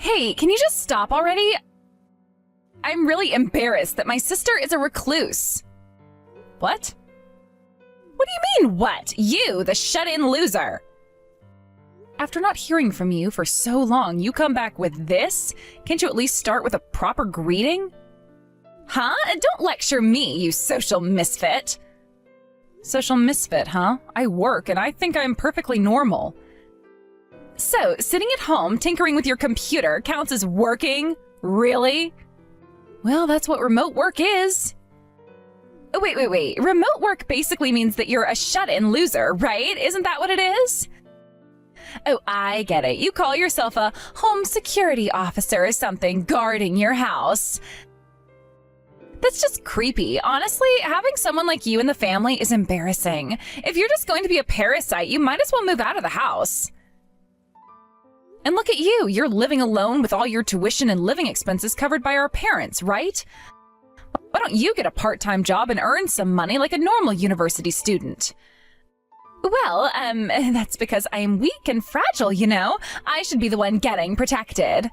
Hey, can you just stop already? I'm really embarrassed that my sister is a recluse. What? What do you mean, what? You, the shut-in loser. After not hearing from you for so long, you come back with this? Can't you at least start with a proper greeting? Huh? Don't lecture me, you social misfit. Social misfit, huh? I work and I think I'm perfectly normal. So, sitting at home tinkering with your computer counts as working? Really? Well, that's what remote work is. Oh, wait. Remote work basically means that you're a shut-in loser, right? Isn't that what it is? Oh, I get it. You call yourself a home security officer or something, guarding your house. That's just creepy. Honestly, having someone like you in the family is embarrassing. If you're just going to be a parasite, you might as well move out of the house. And look at you. You're living alone with all your tuition and living expenses covered by our parents, right? Why don't you get a part-time job and earn some money like a normal university student? Well, that's because I am weak and fragile, you know. I should be the one getting protected.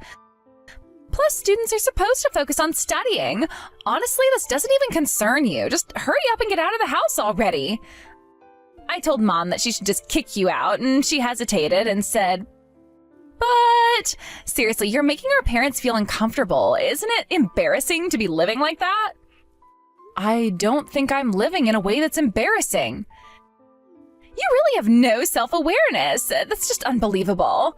Plus, students are supposed to focus on studying. Honestly, this doesn't even concern you. Just hurry up and get out of the house already. I told Mom that she should just kick you out, and she hesitated and said, but seriously, you're making our parents feel uncomfortable. Isn't it embarrassing to be living like that? I don't think I'm living in a way that's embarrassing. You really have no self-awareness. That's just unbelievable.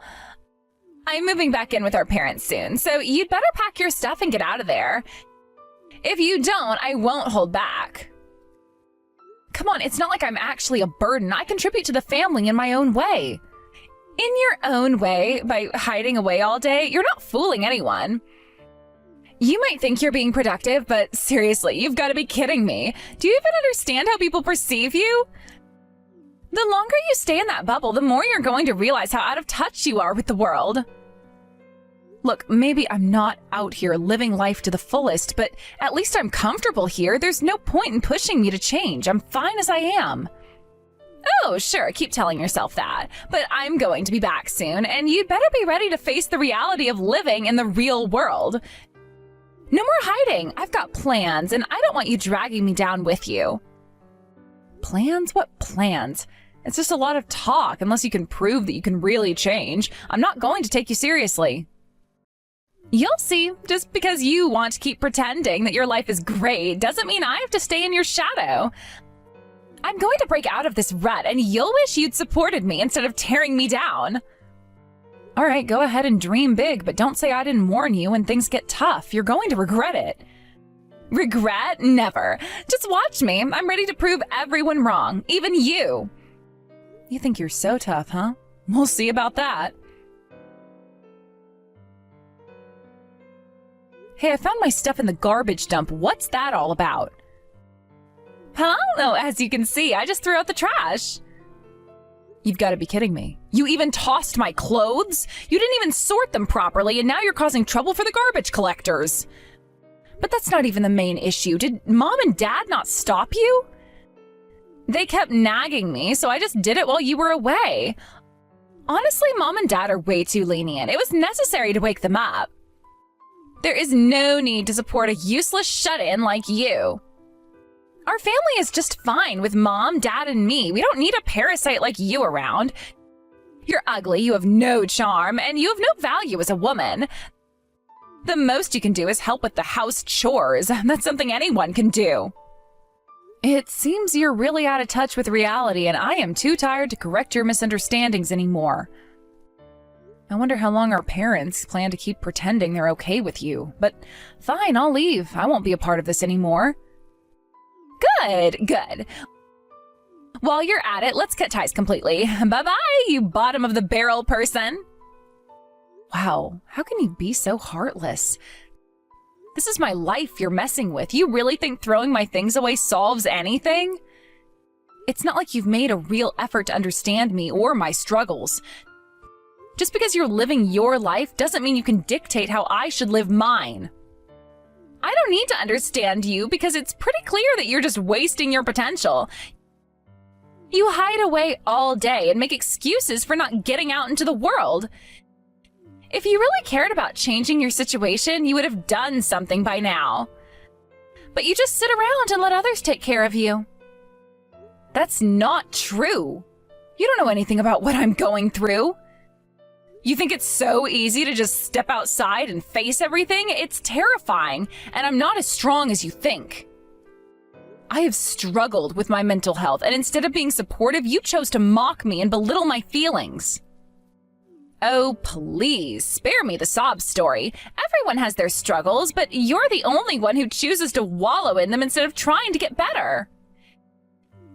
I'm moving back in with our parents soon, so you'd better pack your stuff and get out of there. If you don't, I won't hold back. Come on, it's not like I'm actually a burden. I contribute to the family in my own way. In your own way, by hiding away all day, you're not fooling anyone. You might think you're being productive, but seriously, you've got to be kidding me. Do you even understand how people perceive you? The longer you stay in that bubble, the more you're going to realize how out of touch you are with the world. Look, maybe I'm not out here living life to the fullest, but at least I'm comfortable here. There's no point in pushing me to change. I'm fine as I am. Oh, sure, keep telling yourself that. But I'm going to be back soon, and you'd better be ready to face the reality of living in the real world. No more hiding. I've got plans, and I don't want you dragging me down with you. Plans? What plans? It's just a lot of talk, unless you can prove that you can really change. I'm not going to take you seriously. You'll see. Just because you want to keep pretending that your life is great doesn't mean I have to stay in your shadow. I'm going to break out of this rut, and you'll wish you'd supported me instead of tearing me down. All right, go ahead and dream big, but don't say I didn't warn you when things get tough. You're going to regret it. Regret? Never. Just watch me. I'm ready to prove everyone wrong, even you. You think you're so tough, huh? We'll see about that. Hey, I found my stuff in the garbage dump. What's that all about? Huh? Oh, as you can see, I just threw out the trash. You've got to be kidding me. You even tossed my clothes? You didn't even sort them properly, and now you're causing trouble for the garbage collectors. But that's not even the main issue. Did Mom and Dad not stop you? They kept nagging me, so I just did it while you were away. Honestly, Mom and Dad are way too lenient. It was necessary to wake them up. There is no need to support a useless shut-in like you. Our family is just fine with Mom, Dad, and me. We don't need a parasite like you around. You're ugly, you have no charm, and you have no value as a woman. The most you can do is help with the house chores. That's something anyone can do. It seems you're really out of touch with reality, and I am too tired to correct your misunderstandings anymore. I wonder how long our parents plan to keep pretending they're okay with you. But fine, I'll leave. I won't be a part of this anymore. Good. While you're at it, let's cut ties completely. Bye-bye, you bottom-of-the-barrel person. Wow, how can you be so heartless? This is my life you're messing with. You really think throwing my things away solves anything? It's not like you've made a real effort to understand me or my struggles. Just because you're living your life doesn't mean you can dictate how I should live mine. I don't need to understand you because it's pretty clear that you're just wasting your potential. You hide away all day and make excuses for not getting out into the world. If you really cared about changing your situation, you would have done something by now. But you just sit around and let others take care of you. That's not true. You don't know anything about what I'm going through. You think it's so easy to just step outside and face everything? It's terrifying, and I'm not as strong as you think. I have struggled with my mental health, and instead of being supportive, you chose to mock me and belittle my feelings. Oh, please, spare me the sob story. Everyone has their struggles, but you're the only one who chooses to wallow in them instead of trying to get better.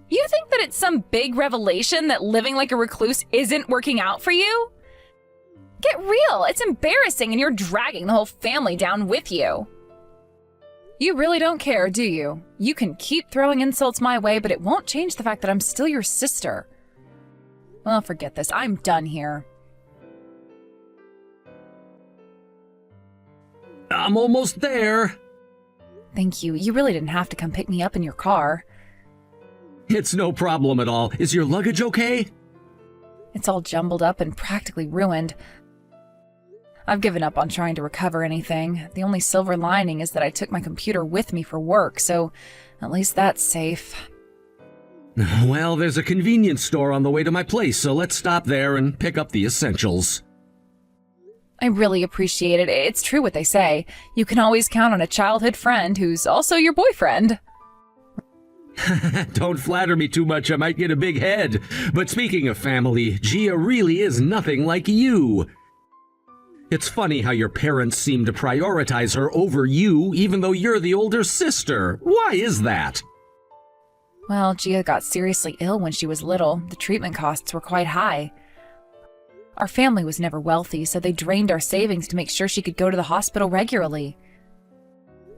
You think that it's some big revelation that living like a recluse isn't working out for you? Get real, it's embarrassing and you're dragging the whole family down with you. You really don't care, do you? You can keep throwing insults my way, but it won't change the fact that I'm still your sister. Well, forget this, I'm done here. I'm almost there. Thank you. You really didn't have to come pick me up in your car. It's no problem at all. Is your luggage okay? It's all jumbled up and practically ruined. I've given up on trying to recover anything. The only silver lining is that I took my computer with me for work, so at least that's safe. Well, there's a convenience store on the way to my place, so let's stop there and pick up the essentials. I really appreciate it. It's true what they say. You can always count on a childhood friend who's also your boyfriend. Don't flatter me too much, I might get a big head. But speaking of family, Gia really is nothing like you. It's funny how your parents seem to prioritize her over you, even though you're the older sister. Why is that? Well, Gia got seriously ill when she was little. The treatment costs were quite high. Our family was never wealthy, so they drained our savings to make sure she could go to the hospital regularly.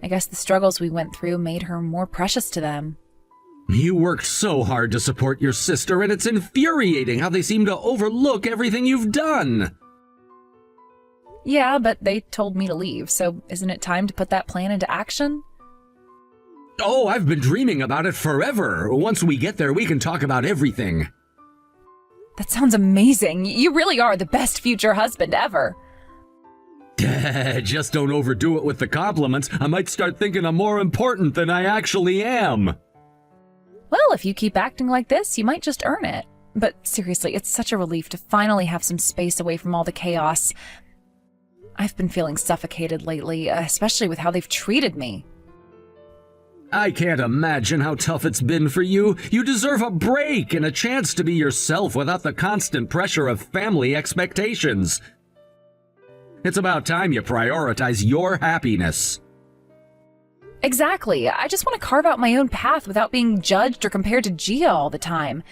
I guess the struggles we went through made her more precious to them. You worked so hard to support your sister, and it's infuriating how they seem to overlook everything you've done. Yeah, but they told me to leave, so isn't it time to put that plan into action? Oh, I've been dreaming about it forever. Once we get there, we can talk about everything. That sounds amazing. You really are the best future husband ever. Just don't overdo it with the compliments. I might start thinking I'm more important than I actually am. Well, if you keep acting like this, you might just earn it. But seriously, it's such a relief to finally have some space away from all the chaos. I've been feeling suffocated lately, especially with how they've treated me. I can't imagine how tough it's been for you. You deserve a break and a chance to be yourself without the constant pressure of family expectations. It's about time you prioritize your happiness. Exactly. I just want to carve out my own path without being judged or compared to Gia all the time.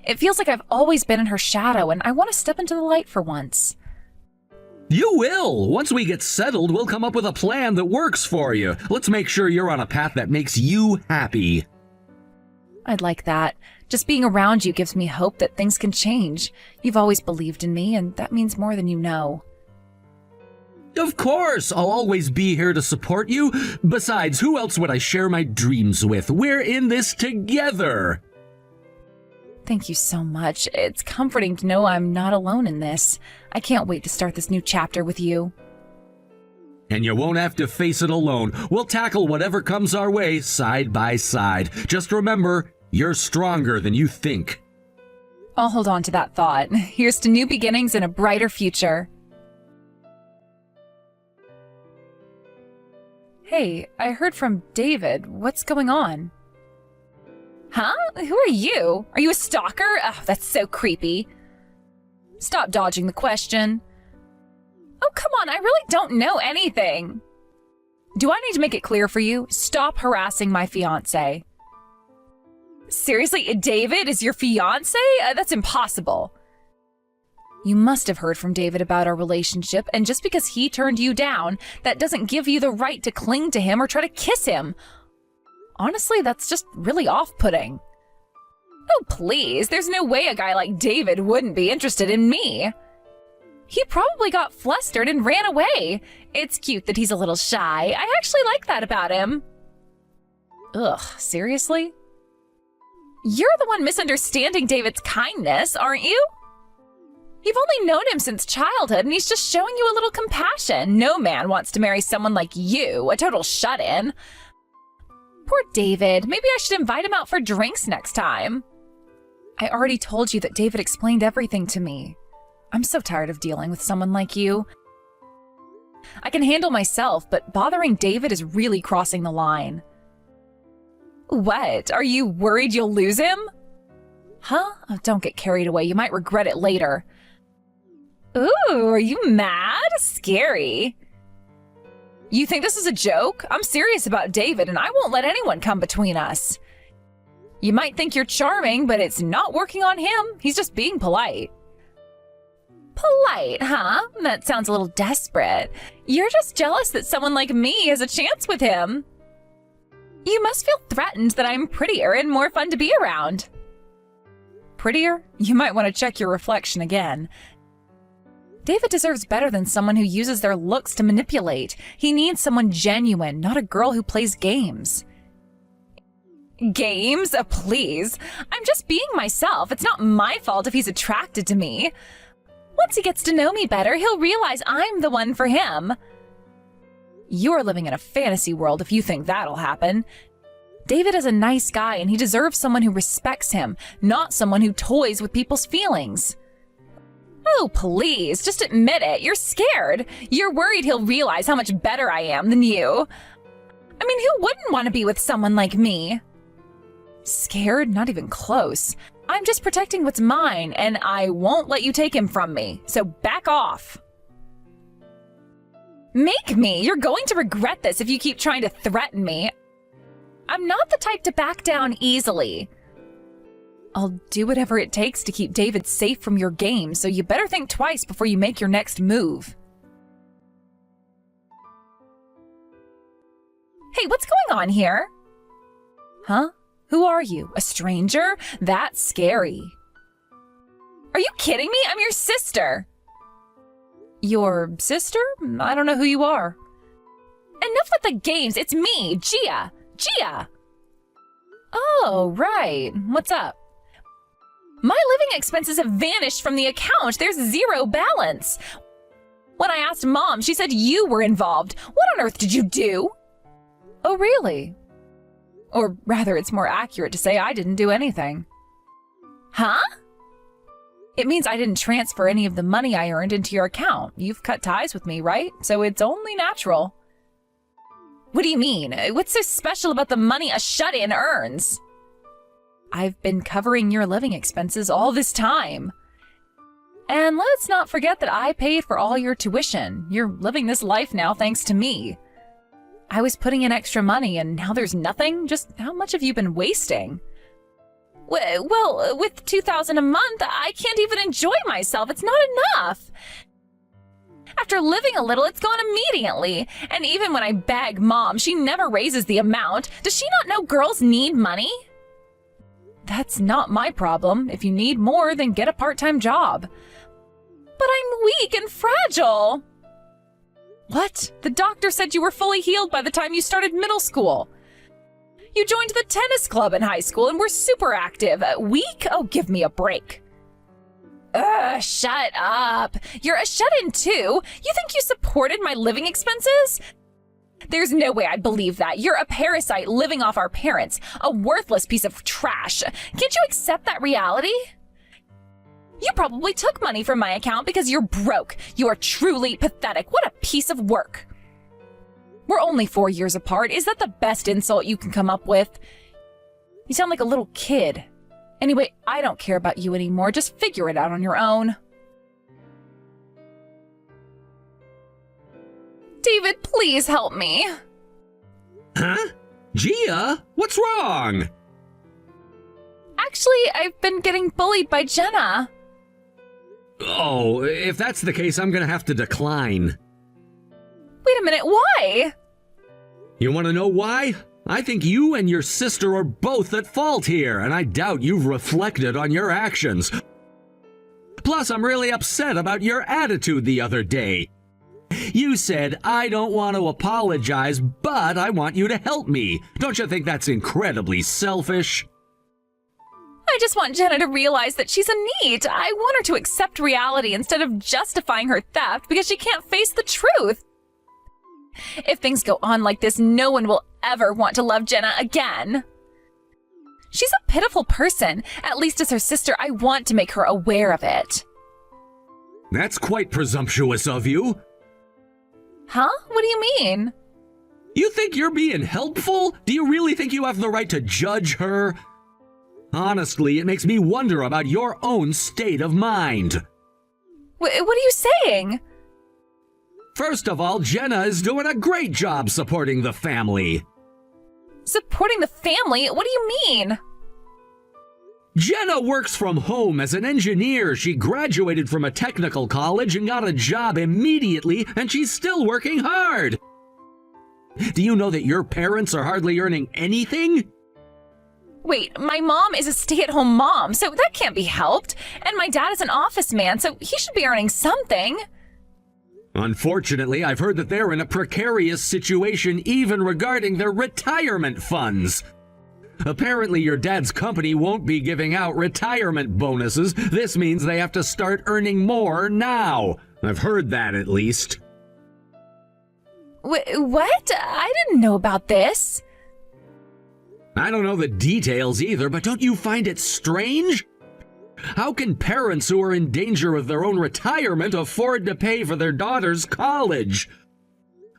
It feels like I've always been in her shadow, and I want to step into the light for once. You will! Once we get settled, we'll come up with a plan that works for you. Let's make sure you're on a path that makes you happy. I'd like that. Just being around you gives me hope that things can change. You've always believed in me, and that means more than you know. Of course! I'll always be here to support you. Besides, who else would I share my dreams with? We're in this together! Thank you so much. It's comforting to know I'm not alone in this. I can't wait to start this new chapter with you. And you won't have to face it alone. We'll tackle whatever comes our way side by side. Just remember, you're stronger than you think. I'll hold on to that thought. Here's to new beginnings and a brighter future. Hey, I heard from David. What's going on? Huh? Who are you? Are you a stalker? Oh, that's so creepy. Stop dodging the question. Oh, come on, I really don't know anything. Do I need to make it clear for you? Stop harassing my fiancé. Seriously, David is your fiancé? That's impossible. You must have heard from David about our relationship, and just because he turned you down, that doesn't give you the right to cling to him or try to kiss him. Honestly, that's just really off-putting. Oh, please, there's no way a guy like David wouldn't be interested in me. He probably got flustered and ran away. It's cute that he's a little shy. I actually like that about him. Ugh, seriously? You're the one misunderstanding David's kindness, aren't you? You've only known him since childhood, and he's just showing you a little compassion. No man wants to marry someone like you, a total shut-in. Poor David. Maybe I should invite him out for drinks next time. I already told you that David explained everything to me. I'm so tired of dealing with someone like you. I can handle myself, but bothering David is really crossing the line. What? Are you worried you'll lose him? Huh? Oh, don't get carried away. You might regret it later. Ooh, are you mad? Scary. You think this is a joke? I'm serious about David, and I won't let anyone come between us. You might think you're charming, but it's not working on him. He's just being polite. Polite, huh? That sounds a little desperate. You're just jealous that someone like me has a chance with him. You must feel threatened that I'm prettier and more fun to be around. Prettier? You might want to check your reflection again. David deserves better than someone who uses their looks to manipulate. He needs someone genuine, not a girl who plays games. Games? Please. I'm just being myself. It's not my fault if he's attracted to me. Once he gets to know me better, he'll realize I'm the one for him. You're living in a fantasy world if you think that'll happen. David is a nice guy, and he deserves someone who respects him, not someone who toys with people's feelings. Oh, please, just admit it. You're scared. You're worried he'll realize how much better I am than you. I mean, who wouldn't want to be with someone like me? Scared? Not even close. I'm just protecting what's mine, and I won't let you take him from me, so back off. Make me! You're going to regret this if you keep trying to threaten me. I'm not the type to back down easily. I'll do whatever it takes to keep David safe from your game, so you better think twice before you make your next move. Hey, what's going on here? Huh? Who are you? A stranger? That's scary. Are you kidding me? I'm your sister. Your sister? I don't know who you are. Enough with the games. It's me, Gia. Gia! Oh, right. What's up? My living expenses have vanished from the account. There's zero balance. When I asked Mom, she said you were involved. What on earth did you do? Oh, really? Or rather, it's more accurate to say I didn't do anything. Huh? It means I didn't transfer any of the money I earned into your account. You've cut ties with me, right? So it's only natural. What do you mean? What's so special about the money a shut-in earns? I've been covering your living expenses all this time. And let's not forget that I paid for all your tuition. You're living this life now thanks to me. I was putting in extra money and now there's nothing? Just how much have you been wasting? Well, with $2,000 a month, I can't even enjoy myself. It's not enough. After living a little, it's gone immediately. And even when I beg Mom, she never raises the amount. Does she not know girls need money? That's not my problem. If you need more, then get a part-time job. But I'm weak and fragile. What? The doctor said you were fully healed by the time you started middle school. You joined the tennis club in high school and were super active. Weak? Oh, give me a break. Shut up. You're a shut-in too. You think you supported my living expenses? There's no way I'd believe that. You're a parasite living off our parents, a worthless piece of trash. Can't you accept that reality? You probably took money from my account because you're broke. You are truly pathetic. What a piece of work. We're only 4 years apart. Is that the best insult you can come up with? You sound like a little kid. Anyway, I don't care about you anymore. Just figure it out on your own. David, please help me. Huh? Gia? What's wrong? Actually, I've been getting bullied by Jenna. Oh, if that's the case, I'm gonna have to decline. Wait a minute, why? You want to know why? I think you and your sister are both at fault here, and I doubt you've reflected on your actions. Plus, I'm really upset about your attitude the other day. You said, I don't want to apologize, but I want you to help me. Don't you think that's incredibly selfish? I just want Jenna to realize that she's a NEET. I want her to accept reality instead of justifying her theft because she can't face the truth. If things go on like this, no one will ever want to love Jenna again. She's a pitiful person. At least as her sister, I want to make her aware of it. That's quite presumptuous of you. Huh? What do you mean? You think you're being helpful? Do you really think you have the right to judge her? Honestly, it makes me wonder about your own state of mind. What are you saying? First of all, Jenna is doing a great job supporting the family. Supporting the family? What do you mean? Jenna works from home as an engineer. She graduated from a technical college and got a job immediately, and she's still working hard. Do you know that your parents are hardly earning anything? Wait, my mom is a stay-at-home mom, so that can't be helped. And my dad is an office man, so he should be earning something. Unfortunately, I've heard that they're in a precarious situation even regarding their retirement funds. Apparently, your dad's company won't be giving out retirement bonuses. This means they have to start earning more now. I've heard that at least. What? I didn't know about this. I don't know the details either, but don't you find it strange? How can parents who are in danger of their own retirement afford to pay for their daughter's college?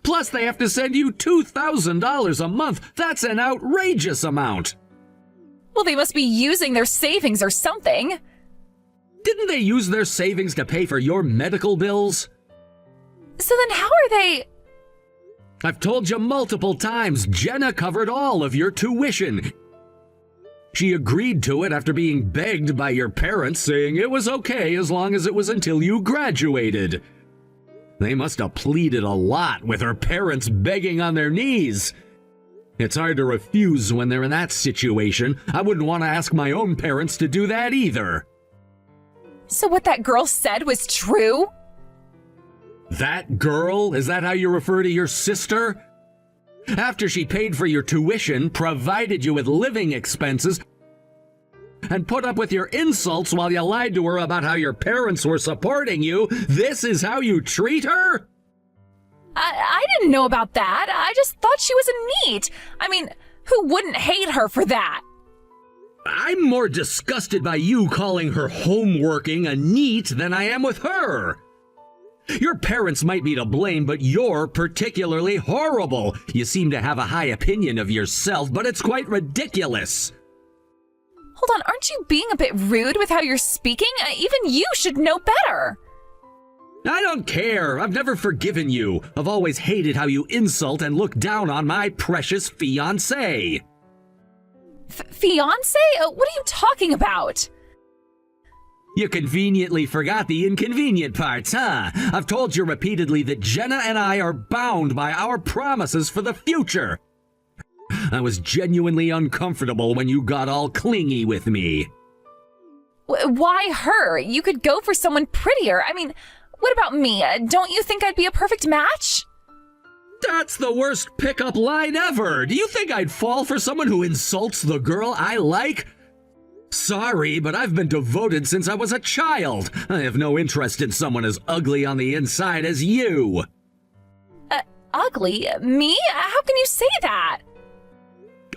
Plus, they have to send you $2,000 a month. That's an outrageous amount. Well, they must be using their savings or something. Didn't they use their savings to pay for your medical bills? So then how are they... I've told you multiple times, Jenna covered all of your tuition. She agreed to it after being begged by your parents, saying it was okay as long as it was until you graduated. They must have pleaded a lot with her parents begging on their knees. It's hard to refuse when they're in that situation. I wouldn't want to ask my own parents to do that either. So what that girl said was true? That girl? Is that how you refer to your sister? After she paid for your tuition, provided you with living expenses, and put up with your insults while you lied to her about how your parents were supporting you, this is how you treat her? I didn't know about that. I just thought she was a NEET. I mean, who wouldn't hate her for that? I'm more disgusted by you calling her homeworking a NEET than I am with her. Your parents might be to blame, but you're particularly horrible. You seem to have a high opinion of yourself, but it's quite ridiculous. Hold on, aren't you being a bit rude with how you're speaking? Even you should know better. I don't care. I've never forgiven you. I've always hated how you insult and look down on my precious fiancé. Fiancé? What are you talking about? You conveniently forgot the inconvenient parts, huh? I've told you repeatedly that Jenna and I are bound by our promises for the future. I was genuinely uncomfortable when you got all clingy with me. Why her? You could go for someone prettier. I mean, what about me? Don't you think I'd be a perfect match? That's the worst pickup line ever. Do you think I'd fall for someone who insults the girl I like? Sorry, but I've been devoted since I was a child. I have no interest in someone as ugly on the inside as you. Ugly? Me? How can you say that?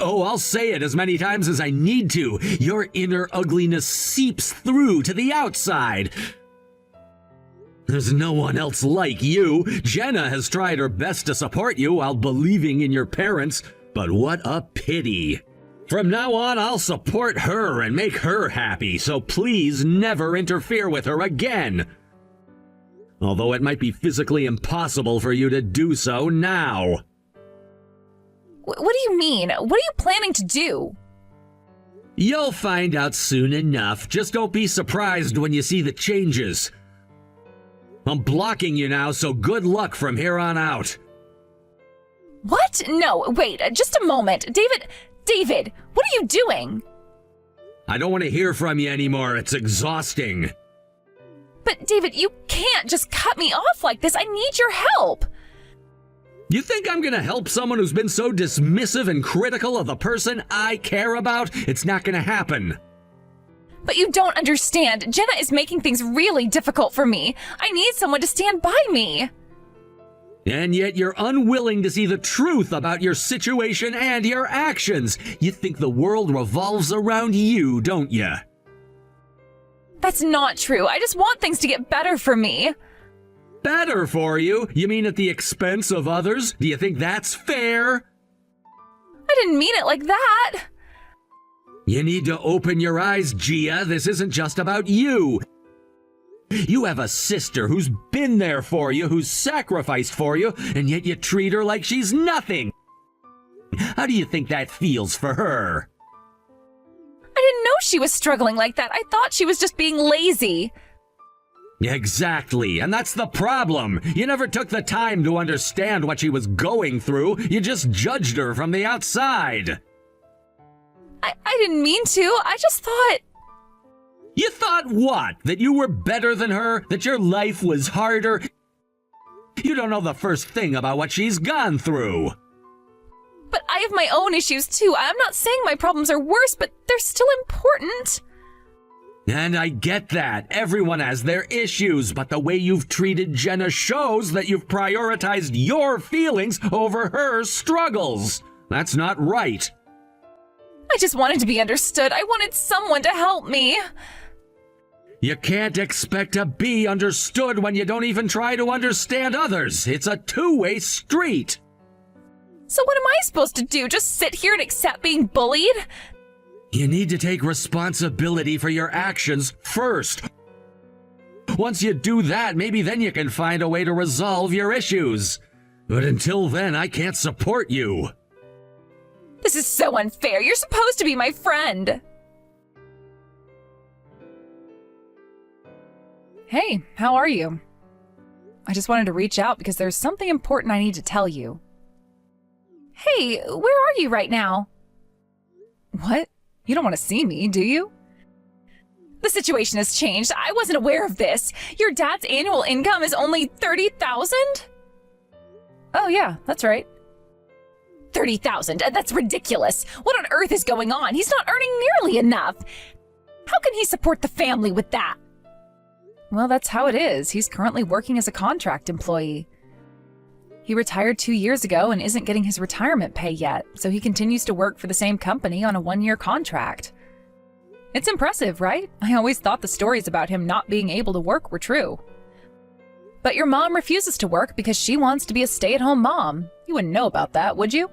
Oh, I'll say it as many times as I need to. Your inner ugliness seeps through to the outside. There's no one else like you. Jenna has tried her best to support you while believing in your parents, but what a pity. From now on, I'll support her and make her happy, so please never interfere with her again. Although it might be physically impossible for you to do so now. What do you mean? What are you planning to do? You'll find out soon enough. Just don't be surprised when you see the changes. I'm blocking you now, so good luck from here on out. What? No, wait, just a moment. David, what are you doing? I don't want to hear from you anymore. It's exhausting. But David, you can't just cut me off like this. I need your help. You think I'm gonna help someone who's been so dismissive and critical of the person I care about? It's not gonna happen. But you don't understand. Jenna is making things really difficult for me. I need someone to stand by me. And yet you're unwilling to see the truth about your situation and your actions. You think the world revolves around you, don't you? That's not true. I just want things to get better for me. Better for you? You mean at the expense of others? Do you think that's fair? I didn't mean it like that. You need to open your eyes, Gia. This isn't just about you. You have a sister who's been there for you, who's sacrificed for you, and yet you treat her like she's nothing. How do you think that feels for her? I didn't know she was struggling like that. I thought she was just being lazy. Exactly, and that's the problem. You never took the time to understand what she was going through. You just judged her from the outside. I didn't mean to. I just thought... You thought what? That you were better than her? That your life was harder? You don't know the first thing about what she's gone through. But I have my own issues too. I'm not saying my problems are worse, but they're still important. And I get that. Everyone has their issues, but the way you've treated Jenna shows that you've prioritized your feelings over her struggles. That's not right. I just wanted to be understood. I wanted someone to help me. You can't expect to be understood when you don't even try to understand others. It's a two-way street. So what am I supposed to do? Just sit here and accept being bullied? You need to take responsibility for your actions first. Once you do that, maybe then you can find a way to resolve your issues. But until then, I can't support you. This is so unfair. You're supposed to be my friend. Hey, how are you? I just wanted to reach out because there's something important I need to tell you. Hey, where are you right now? What? You don't want to see me, do you? The situation has changed. I wasn't aware of this. Your dad's annual income is only $30,000? Oh yeah, that's right. 30,000. That's ridiculous. What on earth is going on? He's not earning nearly enough. How can he support the family with that? Well, that's how it is. He's currently working as a contract employee. He retired 2 years ago and isn't getting his retirement pay yet, so he continues to work for the same company on a 1-year contract. It's impressive, right? I always thought the stories about him not being able to work were true. But your mom refuses to work because she wants to be a stay-at-home mom. You wouldn't know about that, would you?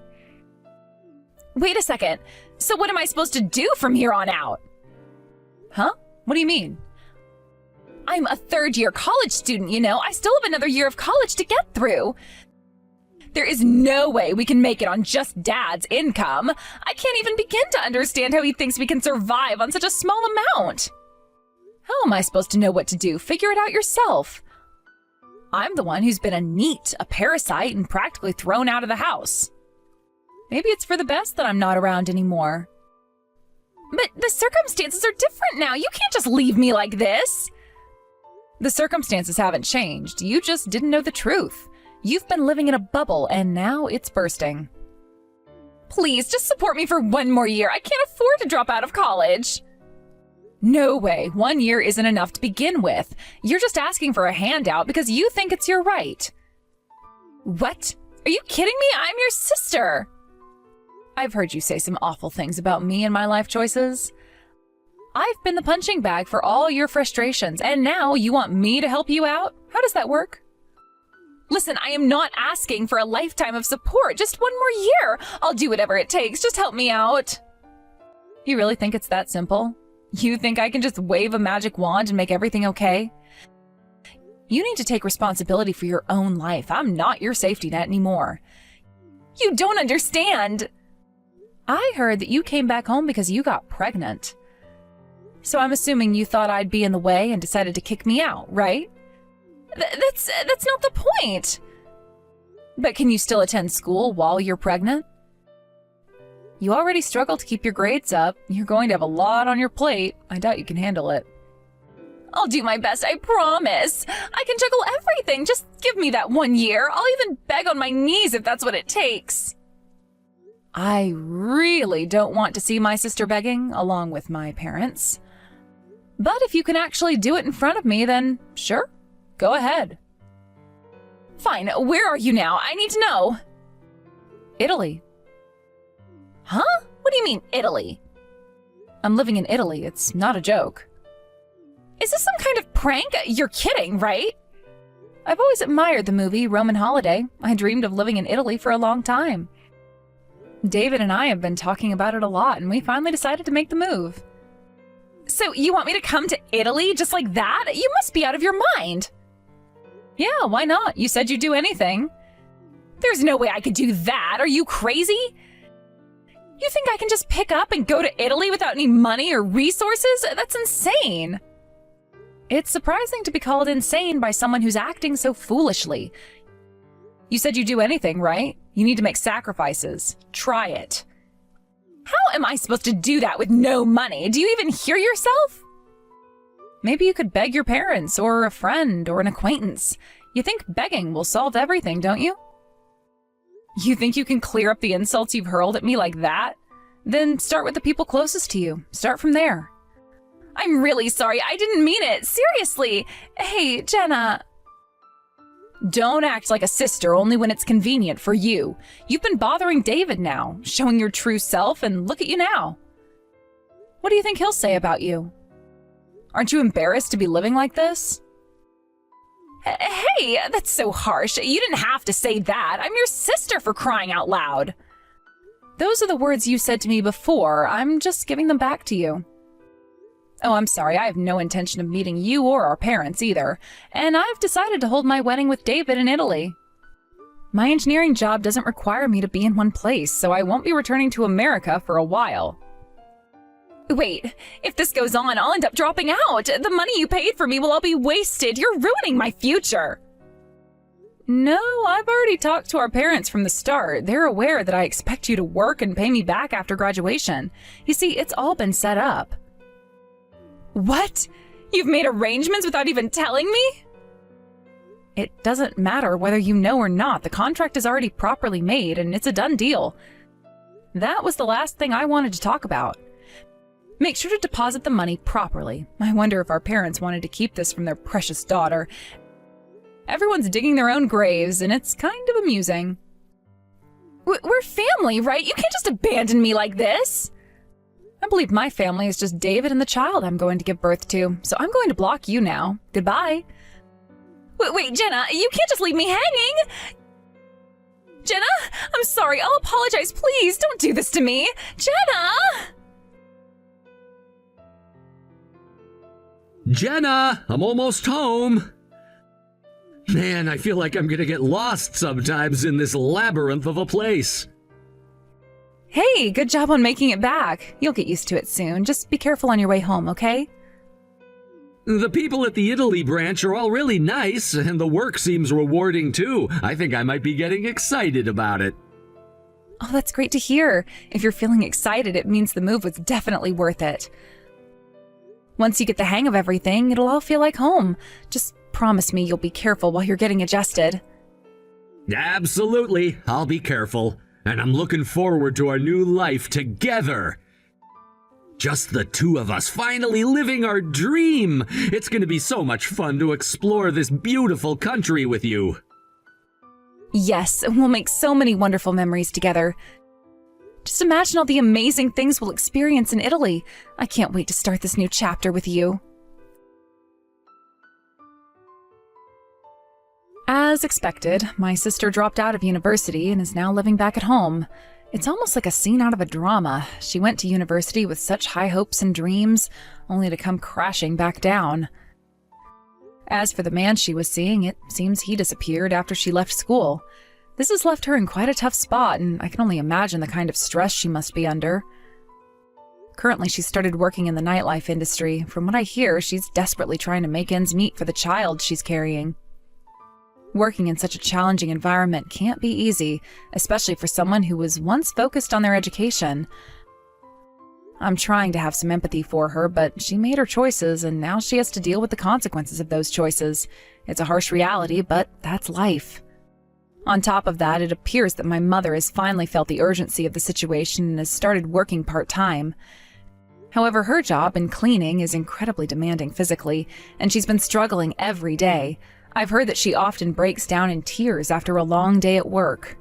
Wait a second. So what am I supposed to do from here on out? Huh? What do you mean? I'm a third-year college student, you know. I still have another year of college to get through. There is no way we can make it on just Dad's income. I can't even begin to understand how he thinks we can survive on such a small amount. How am I supposed to know what to do? Figure it out yourself. I'm the one who's been a NEET, a parasite, and practically thrown out of the house. Maybe it's for the best that I'm not around anymore. But the circumstances are different now. You can't just leave me like this. The circumstances haven't changed. You just didn't know the truth. You've been living in a bubble, and now it's bursting. Please, just support me for 1 more year. I can't afford to drop out of college. No way. 1 year isn't enough to begin with. You're just asking for a handout because you think it's your right. What? Are you kidding me? I'm your sister. I've heard you say some awful things about me and my life choices. I've been the punching bag for all your frustrations, and now you want me to help you out? How does that work? Listen, I am not asking for a lifetime of support. Just 1 more year. I'll do whatever it takes. Just help me out. You really think it's that simple? You think I can just wave a magic wand and make everything okay? You need to take responsibility for your own life. I'm not your safety net anymore. You don't understand. I heard that you came back home because you got pregnant. So I'm assuming you thought I'd be in the way and decided to kick me out, right? That's not the point. But can you still attend school while you're pregnant? You already struggle to keep your grades up. You're going to have a lot on your plate. I doubt you can handle it. I'll do my best, I promise. I can juggle everything. Just give me that 1 year. I'll even beg on my knees if that's what it takes. I really don't want to see my sister begging, along with my parents. But if you can actually do it in front of me, then sure, go ahead. Fine, where are you now? I need to know. Italy. Huh? What do you mean, Italy? I'm living in Italy. It's not a joke. Is this some kind of prank? You're kidding, right? I've always admired the movie Roman Holiday. I dreamed of living in Italy for a long time. David and I have been talking about it a lot, and we finally decided to make the move. So you want me to come to Italy just like that? You must be out of your mind. Yeah, why not? You said you'd do anything. There's no way I could do that. Are you crazy? You think I can just pick up and go to Italy without any money or resources? That's insane. It's surprising to be called insane by someone who's acting so foolishly. You said you'd do anything, right? You need to make sacrifices. Try it. How am I supposed to do that with no money? Do you even hear yourself? Maybe you could beg your parents or a friend or an acquaintance. You think begging will solve everything, don't you? You think you can clear up the insults you've hurled at me like that? Then start with the people closest to you. Start from there. I'm really sorry. I didn't mean it. Seriously. Hey, Jenna. Don't act like a sister only when it's convenient for you. You've been bothering David now, showing your true self, and look at you now. What do you think he'll say about you? Aren't you embarrassed to be living like this? Hey, that's so harsh. You didn't have to say that. I'm your sister, for crying out loud. Those are the words you said to me before. I'm just giving them back to you. Oh, I'm sorry. I have no intention of meeting you or our parents either, and I've decided to hold my wedding with David in Italy. My engineering job doesn't require me to be in one place, so I won't be returning to America for a while. Wait, if this goes on, I'll end up dropping out. The money you paid for me will all be wasted. You're ruining my future. No, I've already talked to our parents from the start. They're aware that I expect you to work and pay me back after graduation. You see, it's all been set up. What? You've made arrangements without even telling me? It doesn't matter whether you know or not. The contract is already properly made, and it's a done deal. That was the last thing I wanted to talk about. Make sure to deposit the money properly. I wonder if our parents wanted to keep this from their precious daughter. Everyone's digging their own graves, and it's kind of amusing. We're family, right? You can't just abandon me like this. I believe my family is just David and the child I'm going to give birth to, so I'm going to block you now. Goodbye. Wait, Jenna, you can't just leave me hanging! Jenna, I'm sorry, I'll apologize, please, don't do this to me! Jenna! Jenna, I'm almost home. Man, I feel like I'm gonna get lost sometimes in this labyrinth of a place. Hey, good job on making it back. You'll get used to it soon. Just be careful on your way home, okay? The people at the Italy branch are all really nice, and the work seems rewarding too. I think I might be getting excited about it. Oh, that's great to hear. If you're feeling excited, it means the move was definitely worth it. Once you get the hang of everything, it'll all feel like home. Just promise me you'll be careful while you're getting adjusted. Absolutely, I'll be careful. And I'm looking forward to our new life together. Just the two of us finally living our dream. It's going to be so much fun to explore this beautiful country with you. Yes, we'll make so many wonderful memories together. Just imagine all the amazing things we'll experience in Italy. I can't wait to start this new chapter with you. As expected, my sister dropped out of university and is now living back at home. It's almost like a scene out of a drama. She went to university with such high hopes and dreams, only to come crashing back down. As for the man she was seeing, it seems he disappeared after she left school. This has left her in quite a tough spot, and I can only imagine the kind of stress she must be under. Currently, she started working in the nightlife industry. From what I hear, she's desperately trying to make ends meet for the child she's carrying. Working in such a challenging environment can't be easy, especially for someone who was once focused on their education. I'm trying to have some empathy for her, but she made her choices, and now she has to deal with the consequences of those choices. It's a harsh reality, but that's life. On top of that, it appears that my mother has finally felt the urgency of the situation and has started working part-time. However, her job in cleaning is incredibly demanding physically, and she's been struggling every day. I've heard that she often breaks down in tears after a long day at work.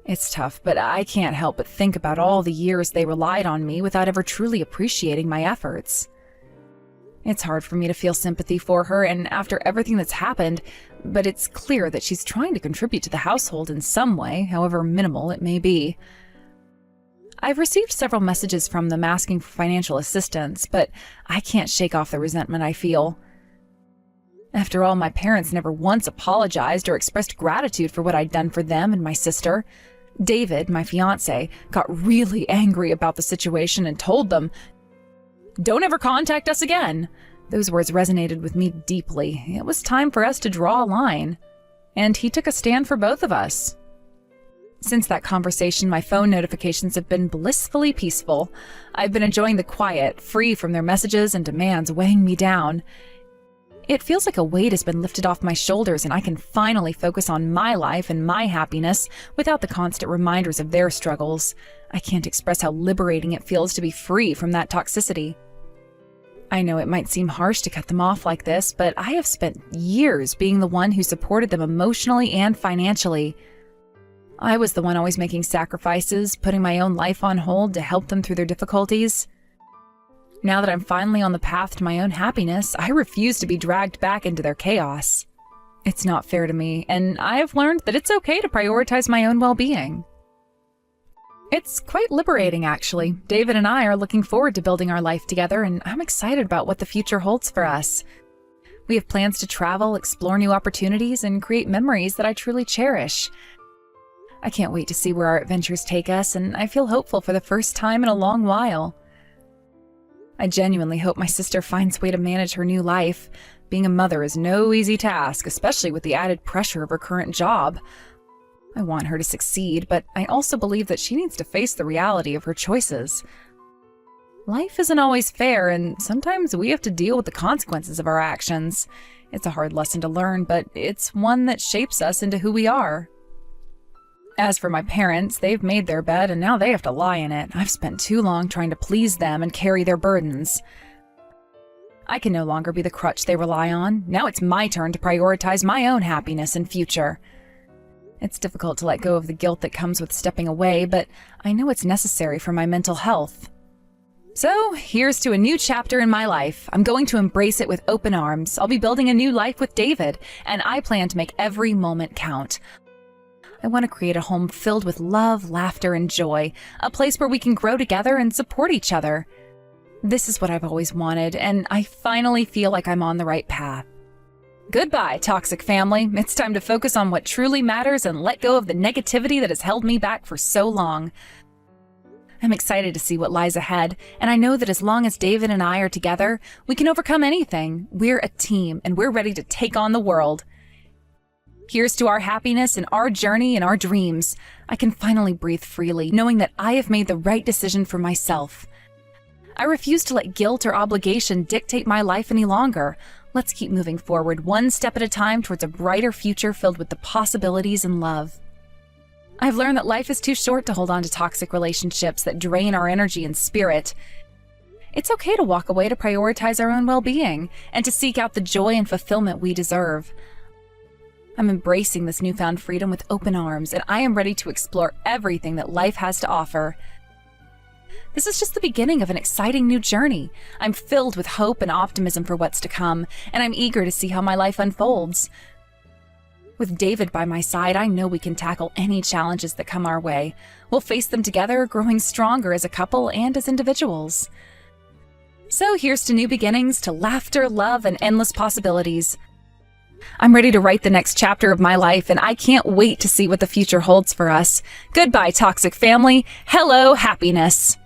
It's tough, but I can't help but think about all the years they relied on me without ever truly appreciating my efforts. It's hard for me to feel sympathy for her, and after everything that's happened, but it's clear that she's trying to contribute to the household in some way, however minimal it may be. I've received several messages from them asking for financial assistance, but I can't shake off the resentment I feel. After all, my parents never once apologized or expressed gratitude for what I'd done for them and my sister. David, my fiancé, got really angry about the situation and told them, "Don't ever contact us again." Those words resonated with me deeply. It was time for us to draw a line. And he took a stand for both of us. Since that conversation, my phone notifications have been blissfully peaceful. I've been enjoying the quiet, free from their messages and demands weighing me down. It feels like a weight has been lifted off my shoulders and I can finally focus on my life and my happiness without the constant reminders of their struggles. I can't express how liberating it feels to be free from that toxicity. I know it might seem harsh to cut them off like this, but I have spent years being the one who supported them emotionally and financially. I was the one always making sacrifices, putting my own life on hold to help them through their difficulties. Now that I'm finally on the path to my own happiness, I refuse to be dragged back into their chaos. It's not fair to me, and I have learned that it's okay to prioritize my own well-being. It's quite liberating, actually. David and I are looking forward to building our life together, and I'm excited about what the future holds for us. We have plans to travel, explore new opportunities, and create memories that I truly cherish. I can't wait to see where our adventures take us, and I feel hopeful for the first time in a long while. I genuinely hope my sister finds a way to manage her new life. Being a mother is no easy task, especially with the added pressure of her current job. I want her to succeed, but I also believe that she needs to face the reality of her choices. Life isn't always fair, and sometimes we have to deal with the consequences of our actions. It's a hard lesson to learn, but it's one that shapes us into who we are. As for my parents, they've made their bed and now they have to lie in it. I've spent too long trying to please them and carry their burdens. I can no longer be the crutch they rely on. Now it's my turn to prioritize my own happiness and future. It's difficult to let go of the guilt that comes with stepping away, but I know it's necessary for my mental health. So, here's to a new chapter in my life. I'm going to embrace it with open arms. I'll be building a new life with David, and I plan to make every moment count. I want to create a home filled with love, laughter, and joy, a place where we can grow together and support each other. This is what I've always wanted, and I finally feel like I'm on the right path. Goodbye, toxic family. It's time to focus on what truly matters and let go of the negativity that has held me back for so long. I'm excited to see what lies ahead, and I know that as long as David and I are together, we can overcome anything. We're a team, and we're ready to take on the world. Here's to our happiness and our journey and our dreams. I can finally breathe freely, knowing that I have made the right decision for myself. I refuse to let guilt or obligation dictate my life any longer. Let's keep moving forward, one step at a time towards a brighter future filled with the possibilities and love. I've learned that life is too short to hold on to toxic relationships that drain our energy and spirit. It's okay to walk away to prioritize our own well-being and to seek out the joy and fulfillment we deserve. I'm embracing this newfound freedom with open arms, and I am ready to explore everything that life has to offer. This is just the beginning of an exciting new journey. I'm filled with hope and optimism for what's to come, and I'm eager to see how my life unfolds. With David by my side, I know we can tackle any challenges that come our way. We'll face them together, growing stronger as a couple and as individuals. So here's to new beginnings, to laughter, love, and endless possibilities. I'm ready to write the next chapter of my life, and I can't wait to see what the future holds for us. Goodbye, toxic family. Hello, happiness.